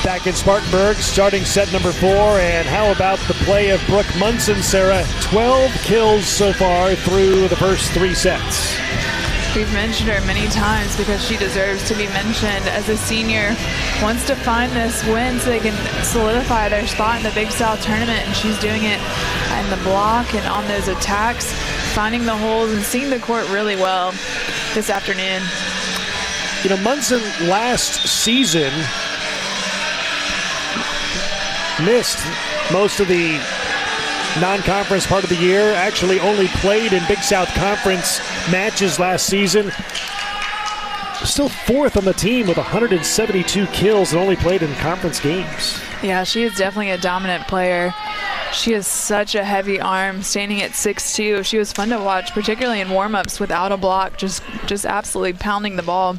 back in Spartanburg, starting set number 4. And how about the play of Brooke Munson, Sarah? 12 kills so far through the first 3 sets. We've mentioned her many times because she deserves to be mentioned. As a senior, wants to find this win so they can solidify their spot in the Big South tournament, and she's doing it in the block and on those attacks, finding the holes and seeing the court really well this afternoon. You know, Munson last season missed most of the non-conference part of the year, actually only played in Big South Conference matches last season. Still 4th on the team with 172 kills and only played in conference games. Yeah, she is definitely a dominant player. She has such a heavy arm, standing at 6'2". She was fun to watch, particularly in warm-ups without a block, just absolutely pounding the ball.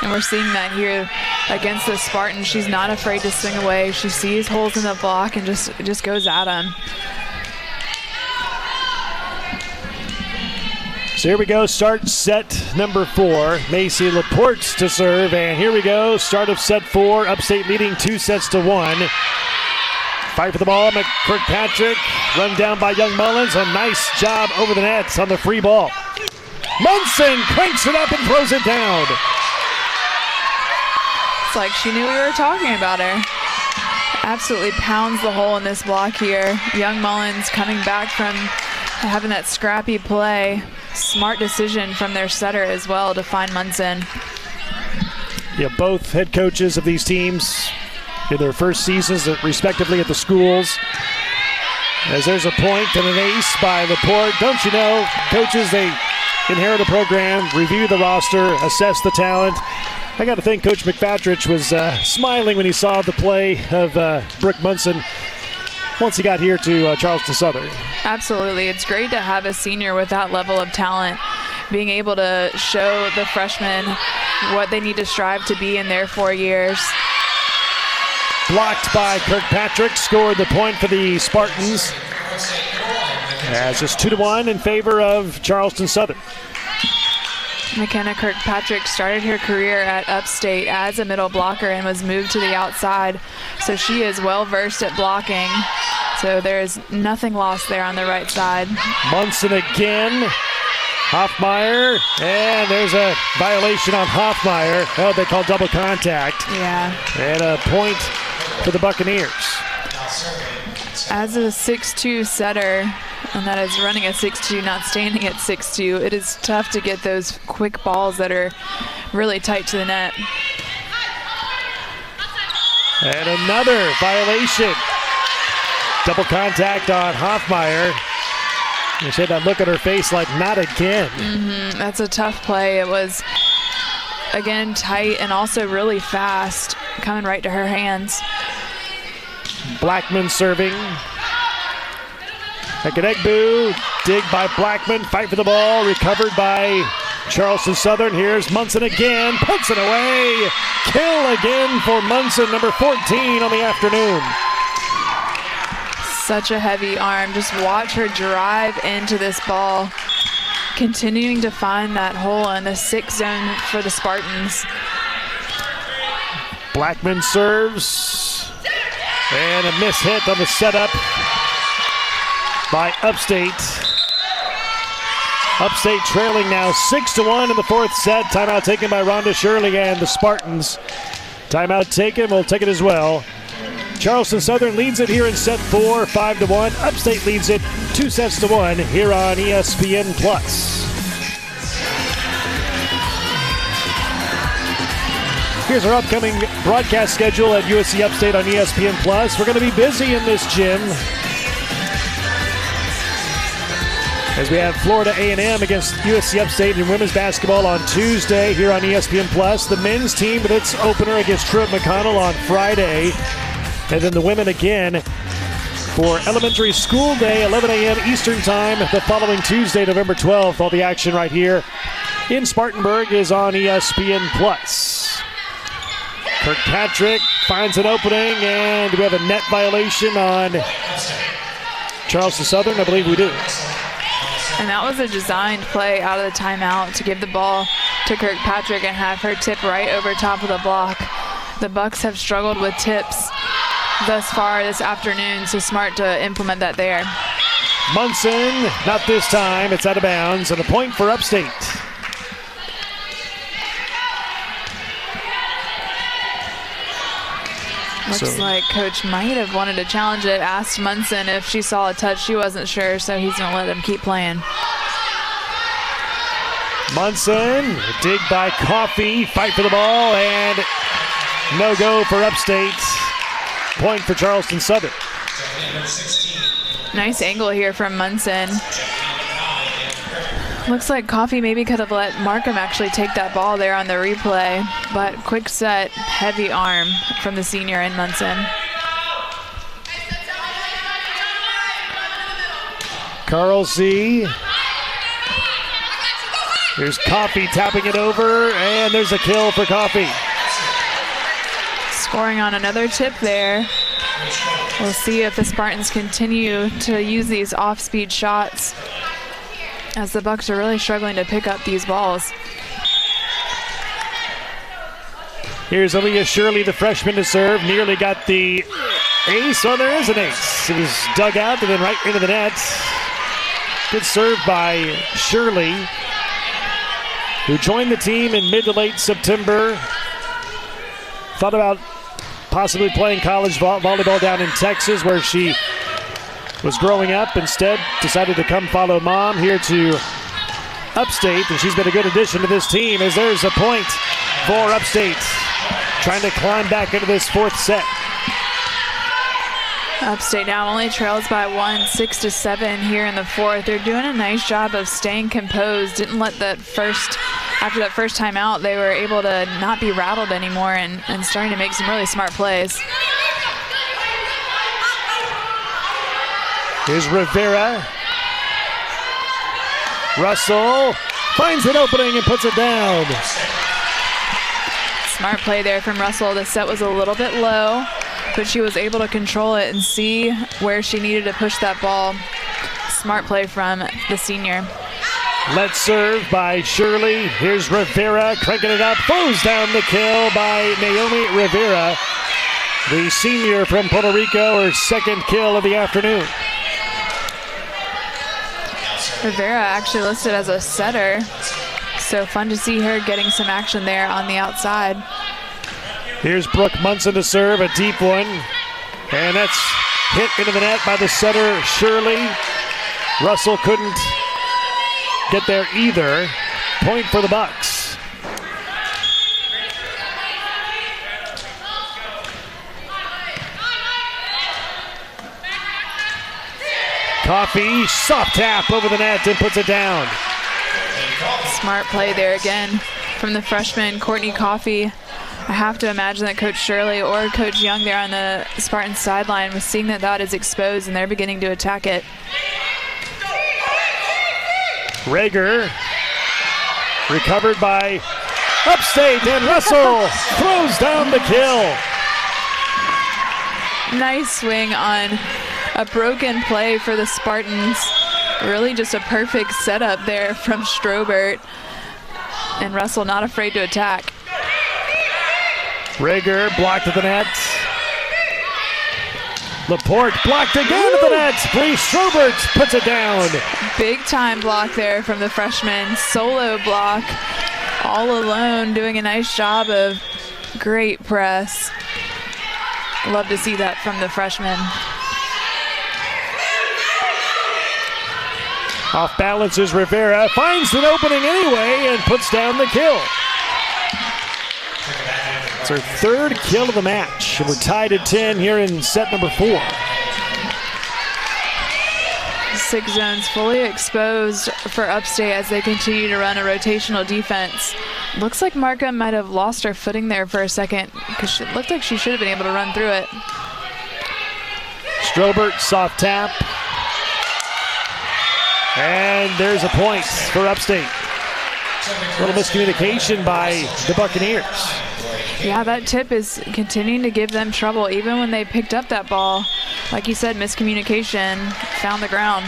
And we're seeing that here against the Spartans. She's not afraid to swing away. She sees holes in the block and just goes at them. So here we go, start set number 4. Macy Laporte to serve, and here we go, start of set 4. Upstate leading 2-1. Fight for the ball, Kirkpatrick, run down by Young Mullins. A nice job over the nets on the free ball. Munson cranks it up and throws it down. It's like she knew we were talking about her. Absolutely pounds the hole in this block here. Young Mullins coming back from having that scrappy play. Smart decision from their setter as well to find Munson. Yeah, both head coaches of these teams in their first seasons respectively at the schools. As there's a point and an ace by Laporte. Don't you know, coaches, they inherit a program, review the roster, assess the talent. I got to think Coach McFatridge was smiling when he saw the play of Brooke Munson once he got here to Charleston Southern. Absolutely. It's great to have a senior with that level of talent being able to show the freshmen what they need to strive to be in their 4 years. Blocked by Kirkpatrick, scored the point for the Spartans. As it's 2-1 in favor of Charleston Southern. McKenna Kirkpatrick started her career at Upstate as a middle blocker and was moved to the outside. So she is well versed at blocking. So there is nothing lost there on the right side. Munson again. Hoffmeyer, and there's a violation on Hoffmeyer. Oh, they call double contact. Yeah. And a point for the Buccaneers. As a 6'2" setter, and that is running a 6'2", not standing at 6'2", it is tough to get those quick balls that are really tight to the net. And another violation. Double contact on Hoffmeyer. You see that look at her face like, not again. That's a tough play. It was, again, tight and also really fast, coming right to her hands. Blackman serving. Ekenegbu, dig by Blackman, fight for the ball, recovered by Charleston Southern. Here's Munson again, punts it away. Kill again for Munson, number 14 on the afternoon. Such a heavy arm. Just watch her drive into this ball, continuing to find that hole in the 6 zone for the Spartans. Blackman serves, and a miss hit on the setup by Upstate. Upstate trailing now 6-1 in the 4th set. Timeout taken by Rhonda Shirley and the Spartans. Timeout taken, we'll take it as well. Charleston Southern leads it here in set 4, 5-1. Upstate leads it 2-1 here on ESPN+. Here's our upcoming broadcast schedule at USC Upstate on ESPN+. We're going to be busy in this gym as we have Florida A&M against USC Upstate in women's basketball on Tuesday here on ESPN+. The men's team with its opener against Truett McConnell on Friday. And then the women again for Elementary School Day, 11 a.m. Eastern Time, the following Tuesday, November 12th. All the action right here in Spartanburg is on ESPN+. Kirkpatrick finds an opening, and do we have a net violation on Charleston Southern? I believe we do. And that was a designed play out of the timeout to give the ball to Kirkpatrick and have her tip right over top of the block. The Bucks have struggled with tips thus far this afternoon, so smart to implement that there. Munson, not this time. It's out of bounds, and a point for Upstate. Looks like Coach might have wanted to challenge it. Asked Munson if she saw a touch. She wasn't sure, so he's going to let him keep playing. Munson, dig by Coffee, fight for the ball, and no go for Upstate. Point for Charleston Southern. Nice angle here from Munson. Looks like Coffee maybe could have let Markham actually take that ball there on the replay, but quick set, heavy arm from the senior in Munson. Carl C. Here's Coffee tapping it over, and there's a kill for Coffee. Scoring on another tip there. We'll see if the Spartans continue to use these off-speed shots, as the Bucks are really struggling to pick up these balls. Here's Aaliyah Shirley, the freshman, to serve. Nearly got the ace. Oh, there is an ace. It was dug out and then right into the net. Good serve by Shirley, who joined the team in mid to late September. Thought about possibly playing college volleyball down in Texas, where she was growing up. Instead, decided to come follow mom here to Upstate, and she's been a good addition to this team, as there's a point for Upstate, trying to climb back into this fourth set. Upstate now only trails by 1, 6-7 here in the fourth. They're doing a nice job of staying composed. Didn't let after that first time out, they were able to not be rattled anymore and starting to make some really smart plays. Here's Rivera. Russell finds an opening and puts it down. Smart play there from Russell. The set was a little bit low, but she was able to control it and see where she needed to push that ball. Smart play from the senior. Let's serve by Shirley. Here's Rivera cranking it up. Throws down the kill by Naomi Rivera, the senior from Puerto Rico, her second kill of the afternoon. Rivera actually listed as a setter, so fun to see her getting some action there on the outside. Here's Brooke Munson to serve, a deep one, and that's hit into the net by the setter Shirley. Russell couldn't get there either. Point for the Bucks. Coffee, soft tap over the net and puts it down. Smart play there again from the freshman, Courtney Coffee. I have to imagine that Coach Shirley or Coach Young there on the Spartan sideline was seeing that is exposed, and they're beginning to attack it. Rager, recovered by Upstate, and Russell throws down the kill. Nice swing on a broken play for the Spartans. Really just a perfect setup there from Strobert. And Russell not afraid to attack. Rager blocked at the net. Laporte blocked again at the net. Bree Strobert puts it down. Big time block there from the freshman. Solo block. All alone, doing a nice job of great press. Love to see that from the freshman. Off balances Rivera, finds an opening anyway and puts down the kill. It's her third kill of the match, and we're tied at 10 here in set number 4. 6 zones fully exposed for Upstate as they continue to run a rotational defense. Looks like Markham might have lost her footing there for a second, because it looked like she should have been able to run through it. Strobert, soft tap. And there's a point for Upstate. A little miscommunication by the Buccaneers. Yeah, that tip is continuing to give them trouble. Even when they picked up that ball, like you said, miscommunication, found the ground.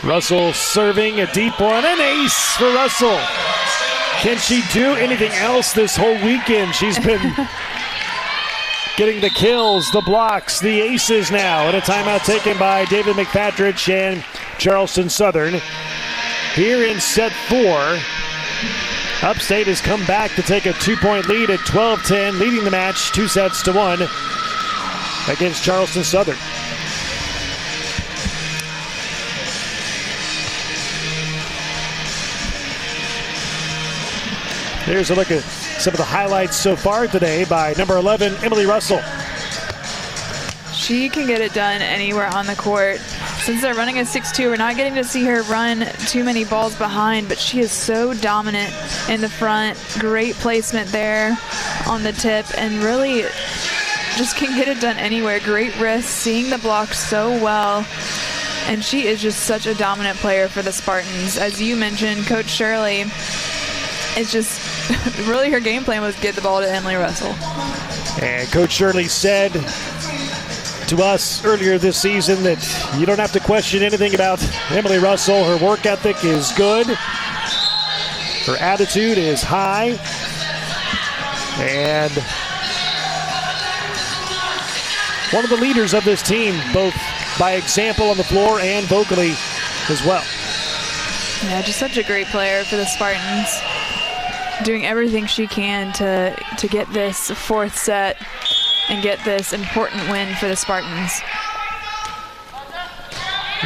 Russell serving a deep one, an ace for Russell. Can she do anything else this whole weekend? She's been getting the kills, the blocks, the aces now. And a timeout taken by David McFadrich and Charleston Southern. Here in set 4, Upstate has come back to take a 2-point lead at 12-10, leading the match 2-1 against Charleston Southern. Here's a look at some of the highlights so far today by number 11, Emily Russell. She can get it done anywhere on the court. Since they're running a 6-2, we're not getting to see her run too many balls behind, but she is so dominant in the front. Great placement there on the tip, and really just can get it done anywhere. Great wrist, seeing the block so well. And she is just such a dominant player for the Spartans. As you mentioned, Coach Shirley is just really her game plan was get the ball to Emily Russell. And Coach Shirley said to us earlier this season that you don't have to question anything about Emily Russell. Her work ethic is good. Her attitude is high. And one of the leaders of this team, both by example on the floor and vocally as well. Yeah, just such a great player for the Spartans. Doing everything she can to get this 4th set and get this important win for the Spartans.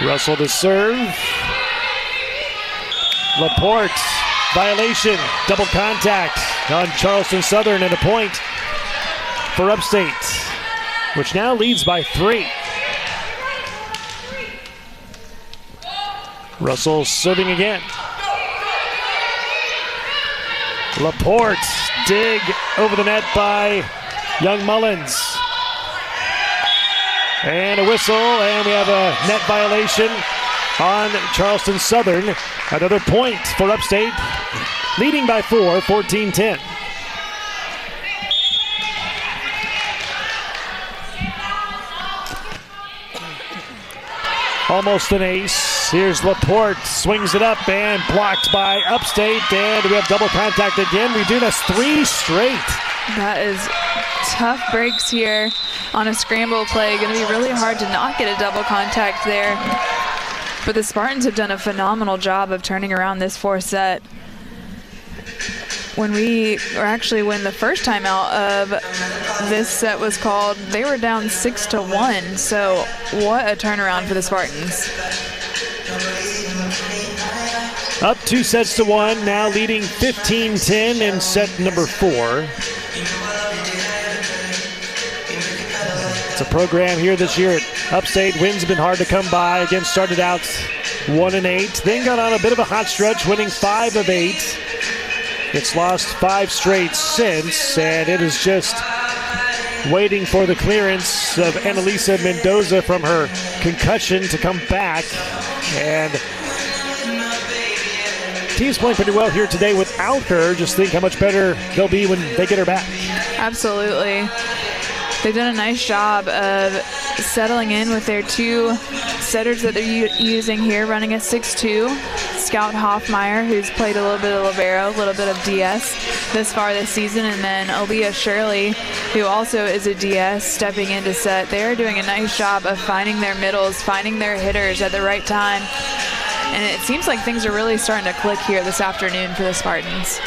Russell to serve. Laporte, violation, double contact on Charleston Southern, and a point for Upstate, which now leads by 3. Russell serving again. Laporte, dig over the net by Young Mullins. And a whistle, and we have a net violation on Charleston Southern. Another point for Upstate, leading by 4, 14-10. Almost an ace. Here's Laporte, swings it up and blocked by Upstate, and we have double contact again. We do this 3 straight. That is tough breaks here on a scramble play. Going to be really hard to not get a double contact there. But the Spartans have done a phenomenal job of turning around this 4th set. When the first time out of this set was called, they were down 6-1. So what a turnaround for the Spartans. Up 2-1, now leading 15-10 in set number 4. It's a program here this year at Upstate. Wins have been hard to come by. Again, started out 1-8, then got on a bit of a hot stretch, winning 5 of 8. It's lost 5 straight since, and it is just waiting for the clearance of Annalisa Mendoza from her concussion to come back. And team's playing pretty well here today without her. Just think how much better they'll be when they get her back. Absolutely. They've done a nice job of settling in with their 2 setters that they're using here, running a 6-2. Scout Hoffmeyer, who's played a little bit of libero, a little bit of DS this far this season, and then Aaliyah Shirley, who also is a DS, stepping into set. They're doing a nice job of finding their middles, finding their hitters at the right time. And it seems like things are really starting to click here this afternoon for the Spartans.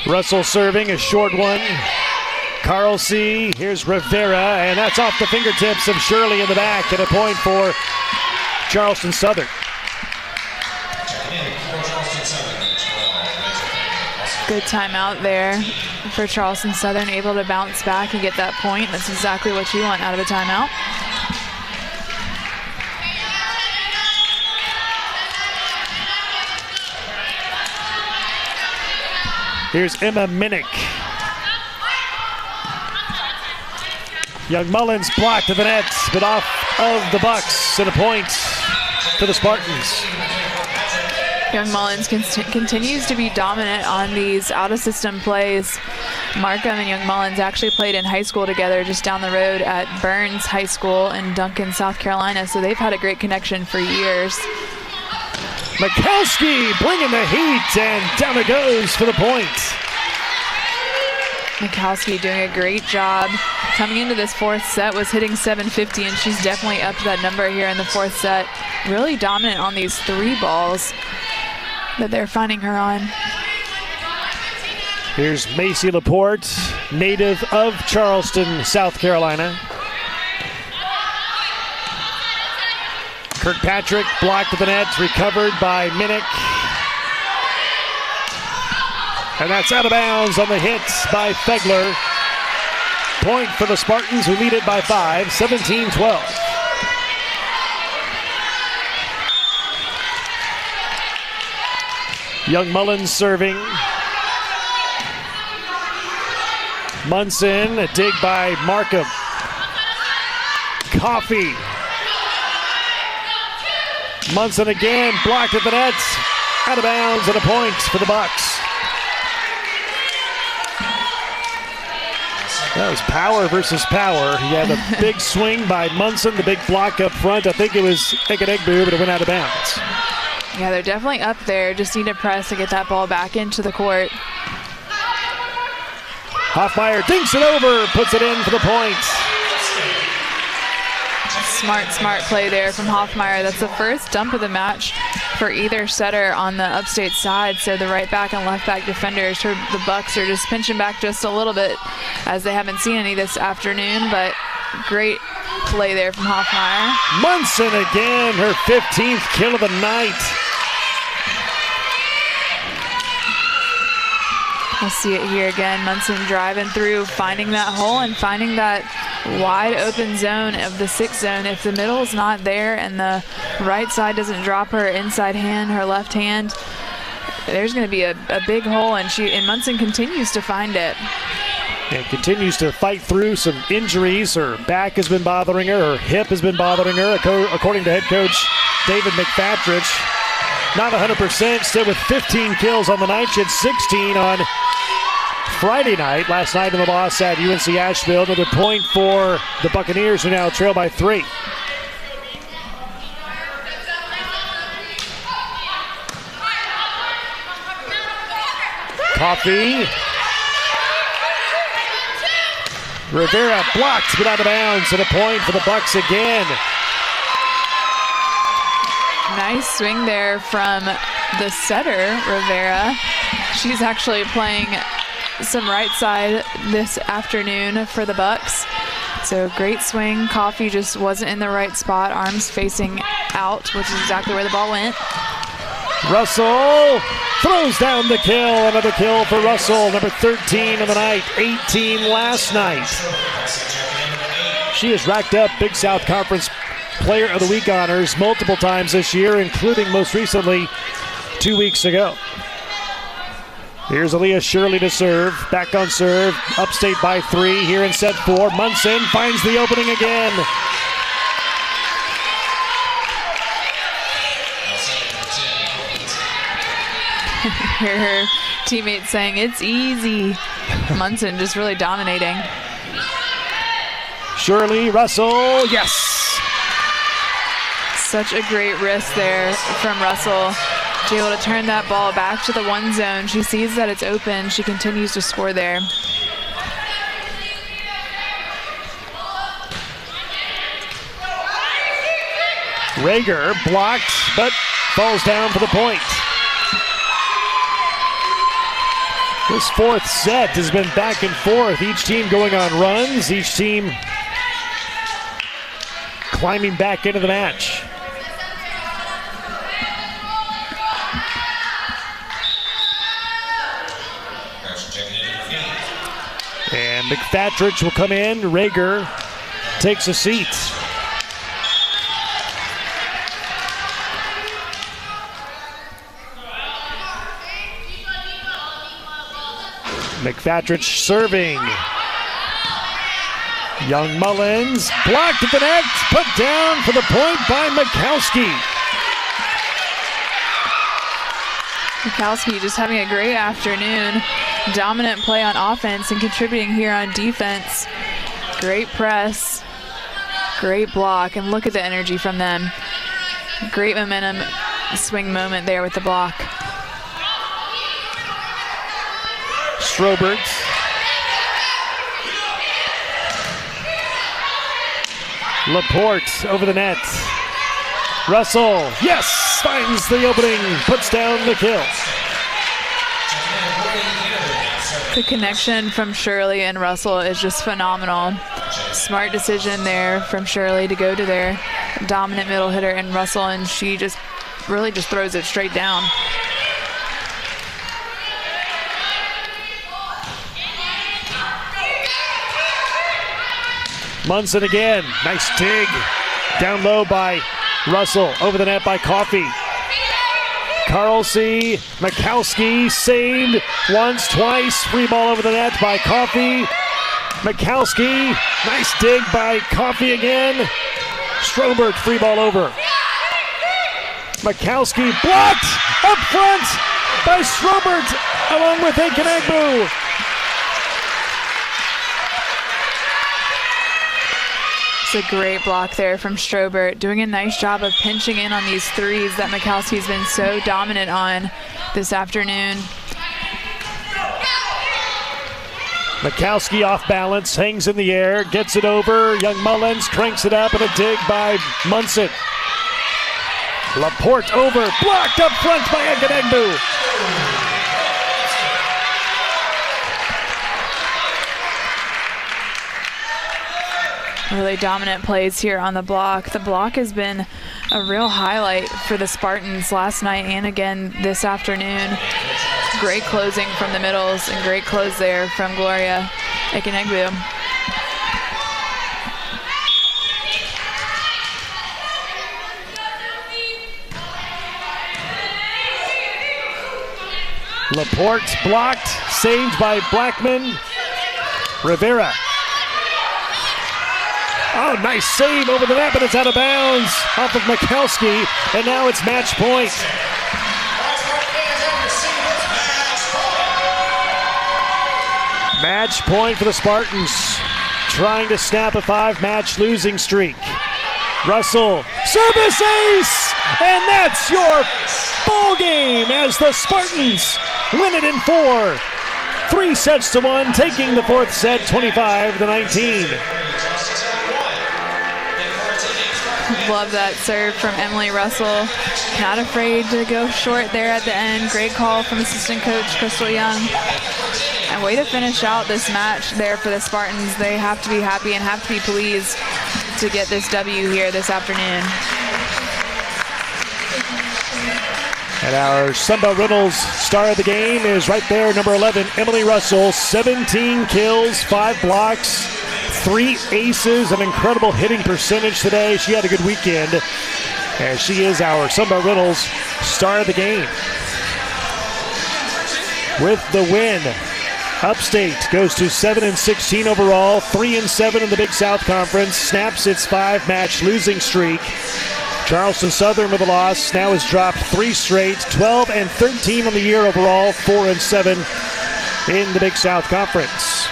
Russell serving, a short one. Carl C. Here's Rivera, and that's off the fingertips of Shirley in the back, and a point for Charleston Southern. Good timeout there for Charleston Southern, able to bounce back and get that point. That's exactly what you want out of a timeout. Here's Emma Minnick. Young Mullins blocked to the net, but off of the Bucks, and a point for the Spartans. Young Mullins continues to be dominant on these out-of-system plays. Markham and Young Mullins actually played in high school together just down the road at Burns High School in Duncan, South Carolina, so they've had a great connection for years. Mikowski bringing the heat, and down it goes for the point. Mikowski doing a great job. Coming into this fourth set was hitting 750, and she's definitely upped that number here in the fourth set. Really dominant on these 3 balls that they're finding her on. Here's Macy Laporte, native of Charleston, South Carolina. Kirkpatrick blocked at the net, recovered by Minnick. And that's out of bounds on the hit by Fegler. Point for the Spartans, who lead it by 5, 17-12. Young Mullins serving. Munson, a dig by Markham. Coffey. Munson again, blocked at the net. Out of bounds and a point for the Bucks. That was power versus power. He had a big swing by Munson, the big block up front. I think it was Ekenegbu, but it went out of bounds. Yeah, they're definitely up there. Just need to press to get that ball back into the court. Hoffmeyer dinks it over, puts it in for the point. Smart play there from Hoffmeyer. That's the first dump of the match for either setter on the Upstate side. So the right back and left back defenders, the Bucks are just pinching back just a little bit as they haven't seen any this afternoon, but great play there from Hoffmeyer. Munson again, her 15th kill of the night. We'll see it here again. Munson driving through, finding that hole and finding that wide open zone of the 6 zone. If the middle is not there and the right side doesn't drop her inside hand, her left hand, there's going to be a big hole, and Munson continues to find it. And continues to fight through some injuries. Her back has been bothering her. Her hip has been bothering her, according to head coach David McFatrich. Not 100%, still with 15 kills on the night. She had 16 on Friday night, last night in the loss at UNC Asheville. Another point for the Buccaneers, who now trail by 3. Coffey. Rivera blocked, but out of bounds, and a point for the Bucks again. Nice swing there from the setter, Rivera. She's actually playing some right side this afternoon for the Bucks. So great swing. Coffey just wasn't in the right spot. Arms facing out, which is exactly where the ball went. Russell throws down the kill. Another kill for Russell, number 13 of the night, 18 last night. She has racked up Big South Conference Player of the Week honors multiple times this year, including most recently 2 weeks ago. Here's Aaliyah Shirley to serve. Back on serve. Upstate by 3 here in set 4. Munson finds the opening again. Hear her teammates saying, "It's easy." Munson just really dominating. Shirley, Russell, yes! Such a great wrist there from Russell. To be able to turn that ball back to the 1 zone. She sees that it's open. She continues to score there. Rager blocked, but falls down for the point. This fourth set has been back and forth. Each team going on runs. Each team climbing back into the match. And McFatrich will come in. Rager takes a seat. McFatrich serving. Young Mullins blocked at the net, put down for the point by Mikowski. Mikowski just having a great afternoon. Dominant play on offense and contributing here on defense. Great press, great block, and look at the energy from them. Great momentum swing moment there with the block. Strobert. Laporte over the net. Russell, yes, finds the opening, puts down the kill. The connection from Shirley and Russell is just phenomenal. Smart decision there from Shirley to go to their dominant middle hitter in Russell, and she just really just throws it straight down. Munson again, nice dig. Down low by Russell, over the net by Coffey. Carlsey, Mikowski saved once, twice. Free ball over the net by Coffey. Mikowski, nice dig by Coffey again. Strobert, free ball over. Mikowski blocked up front by Strobert along with Ekenegbu. It's a great block there from Strobert, doing a nice job of pinching in on these threes that Mikowski's been so dominant on this afternoon. Mikowski off balance, hangs in the air, gets it over. Young Mullins cranks it up, and a dig by Munson. Laporte over, blocked up front by Ekenegbu. Really dominant plays here on the block. The block has been a real highlight for the Spartans last night and again this afternoon. Great closing from the middles and great close there from Gloria Ekenegbu. Laporte blocked, saved by Blackman. Rivera. Oh, nice save over the net, but it's out of bounds off of Mikowski, and now it's match point. Match point for the Spartans, trying to snap a 5-match losing streak. Russell, service ace, and that's your ball game as the Spartans win it in 4. 3 sets to 1, taking the 4th set 25-19. Love that serve from Emily Russell. Not afraid to go short there at the end. Great call from assistant coach Crystal Young. And way to finish out this match there for the Spartans. They have to be happy and have to be pleased to get this W here this afternoon. And our Sunbelt Reynolds star of the game is right there, number 11, Emily Russell. 17 kills, 5 blocks, 3 aces, an incredible hitting percentage today. She had a good weekend, and she is our Sunbelt Reynolds star of the game. With the win, Upstate goes to 7-16 overall, 3-7 in the Big South Conference, snaps its 5-match losing streak. Charleston Southern with a loss now has dropped 3 straight, 12-13 on the year overall, 4-7 in the Big South Conference.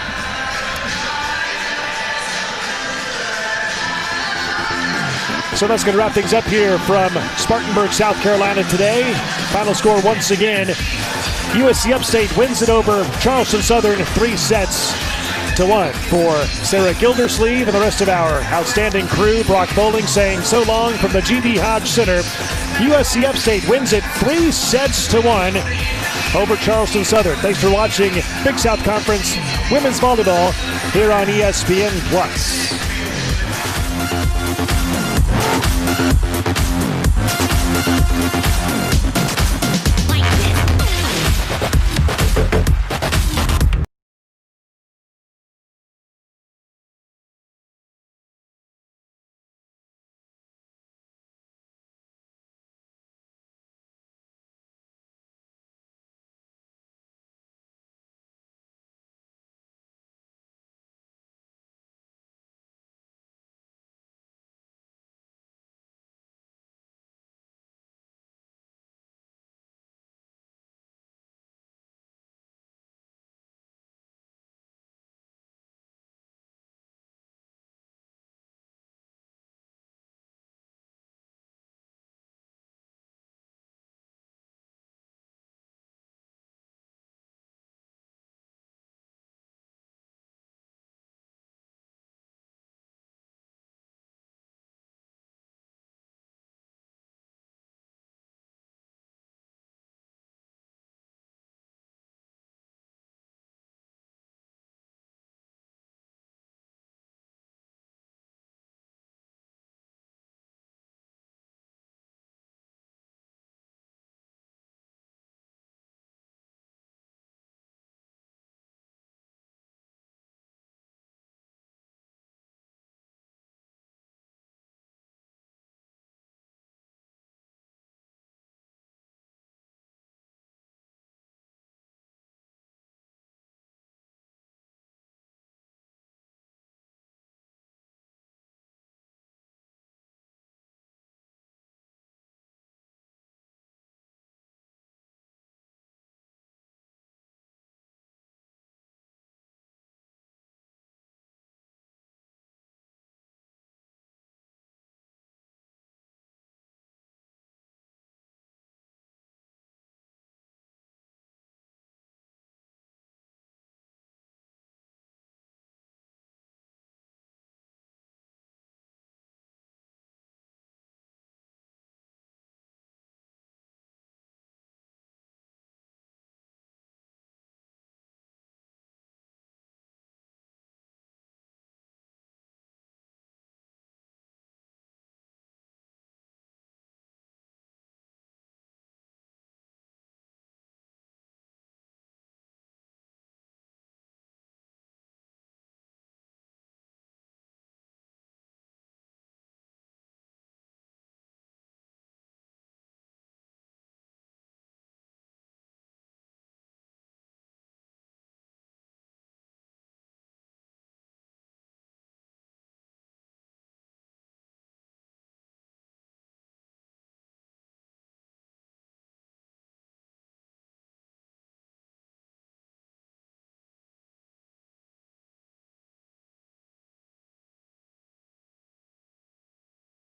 So that's going to wrap things up here from Spartanburg, South Carolina today. Final score once again, USC Upstate wins it over Charleston Southern 3-1 for Sarah Gildersleeve and the rest of our outstanding crew. Brock Bowling saying so long from the G.B. Hodge Center. USC Upstate wins it 3-1 over Charleston Southern. Thanks for watching Big South Conference Women's Volleyball here on ESPN+.